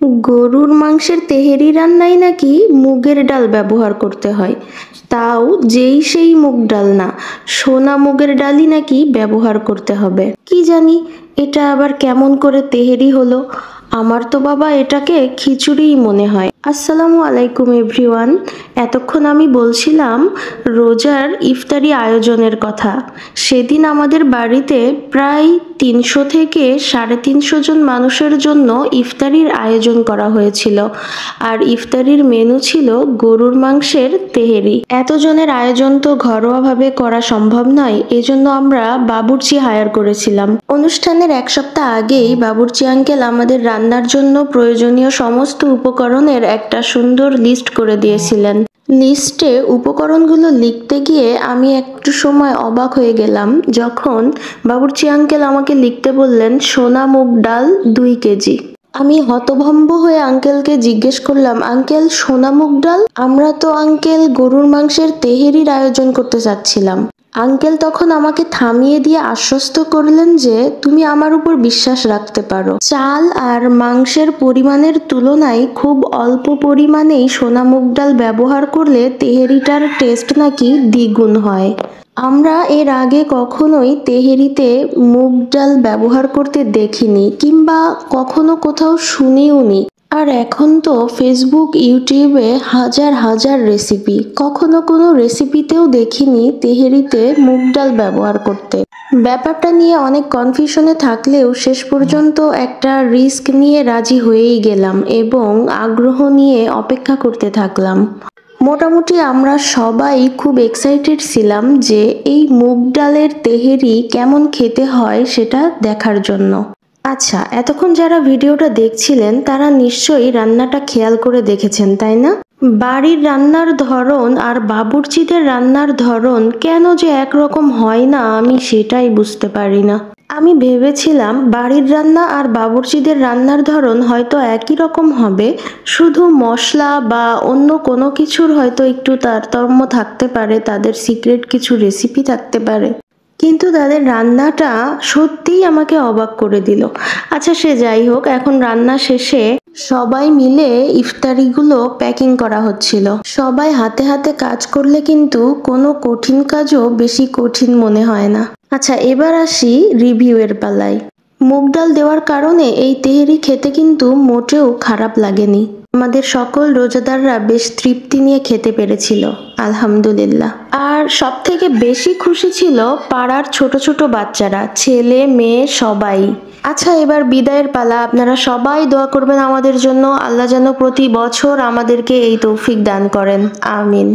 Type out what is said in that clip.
গরুর মাংসের তেহেরি রান্নায় নাকি মুগের ডাল ব্যবহার করতে হয়, তাও যেই সেই মুগ ডাল না, সোনা মুগের ডালই নাকি ব্যবহার করতে হবে। কি জানি এটা আবার কেমন করে তেহেরি হলো। আমার তো বাবা এটাকে খিচুড়িই মনে হয়। আসসালামু আলাইকুম এভরিওয়ান। এতক্ষণ আমি বলছিলাম রোজার ইফতারি আয়োজনের কথা। সেদিন আমাদের বাড়িতে প্রায় 300 থেকে 350 জন মানুষের জন্য ইফতারির আয়োজন করা হয়েছিল। আর ইফতারির মেনু ছিল গরুর মাংসের তেহেরি। এতজনের আয়োজন তো ঘরোয়াভাবে করা সম্ভব নয়, এজন্য আমরা বাবুর্চি হায়ার করেছিলাম। অনুষ্ঠানের এক সপ্তাহ আগেই বাবুর্চি আঙ্কেল আমাদের রান্নার জন্য প্রয়োজনীয় সমস্ত উপকরণের একটা সুন্দর লিস্ট করে দিয়েছিলেন। লিস্টে উপকরণগুলো লিখতে গিয়ে আমি একটু সময় অবাক হয়ে গেলাম যখন বাবুর্চি আঙ্কেল আমাকে লিখতে বললেন সোনা মুগ ডাল 2 কেজি। আমি হতভম্ব হয়ে আঙ্কেলকে জিজ্ঞেস করলাম, আঙ্কেল সোনা মুগ ডাল? আমরা তো আঙ্কেল গরুর মাংসের তেহেরির আয়োজন করতে চাচ্ছিলাম। আঙ্কেল তখন আমাকে থামিয়ে দিয়ে আশ্বস্ত করলেন যে তুমি আমার উপর বিশ্বাস রাখতে পারো। চাল আর মাংসের পরিমাণের তুলনায় খুব অল্প পরিমাণেই সোনা মুগ ডাল ব্যবহার করলে তেহেরিটার টেস্ট নাকি দ্বিগুণ হয়। আমরা এর আগে কখনোই তেহেরিতে মুগ ডাল ব্যবহার করতে দেখিনি কিংবা কখনো কোথাও শুনিও নি। আর এখন তো ফেসবুক ইউটিউবে হাজার হাজার রেসিপি, কখনো কোনো রেসিপিতেও দেখিনি তেহেরিতে মুগ ডাল ব্যবহার করতে। ব্যাপারটা নিয়ে অনেক কনফিউশনে থাকলেও শেষ পর্যন্ত একটা রিস্ক নিয়ে রাজি হয়েই গেলাম এবং আগ্রহ নিয়ে অপেক্ষা করতে থাকলাম। মোটামুটি আমরা সবাই খুব এক্সাইটেড ছিলাম যে এই মুগ ডালের তেহেরি কেমন খেতে হয় সেটা দেখার জন্য। আচ্ছা, এতক্ষণ যারা ভিডিওটা দেখছিলেন তারা নিশ্চয়ই রান্নাটা খেয়াল করে দেখেছেন, তাই না? বাড়ির রান্নার ধরন আর বাবুর্চিদের রান্নার ধরন কেন যে একরকম হয় না আমি সেটাই বুঝতে পারি না। আমি ভেবেছিলাম বাড়ির রান্না আর বাবুর্চিদের রান্নার ধরন হয়তো একই রকম হবে, শুধু মশলা বা অন্য কোনো কিছুর হয়তো একটু তারতম্য থাকতে পারে, তাদের সিক্রেট কিছু রেসিপি থাকতে পারে। কিন্তু তাদের রান্নাটা সত্যিই আমাকে অবাক করে দিল। আচ্ছা, সে যাই হোক, এখন রান্না শেষে সবাই মিলে ইফতারিগুলো প্যাকিং করা হচ্ছিল। সবাই হাতে হাতে কাজ করলে কিন্তু কোনো কঠিন কাজও বেশি কঠিন মনে হয় না। আচ্ছা, এবার আসি রিভিউয়ের পালায়। মুগ ডাল দেওয়ার কারণে এই তেহেরি খেতে কিন্তু মোটেও খারাপ লাগেনি। আমাদের সকল রোজাদাররা বেশ তৃপ্তি নিয়ে খেতে পেরেছিল, আলহামদুলিল্লাহ। আর সব থেকে বেশি খুশি ছিল পাড়ার ছোট ছোট বাচ্চারা, ছেলে মেয়ে সবাই। আচ্ছা, এবার বিদায়ের পালা। আপনারা সবাই দোয়া করবেন আমাদের জন্য, আল্লাহ যেন প্রতি বছর আমাদেরকে এই তৌফিক দান করেন, আমিন।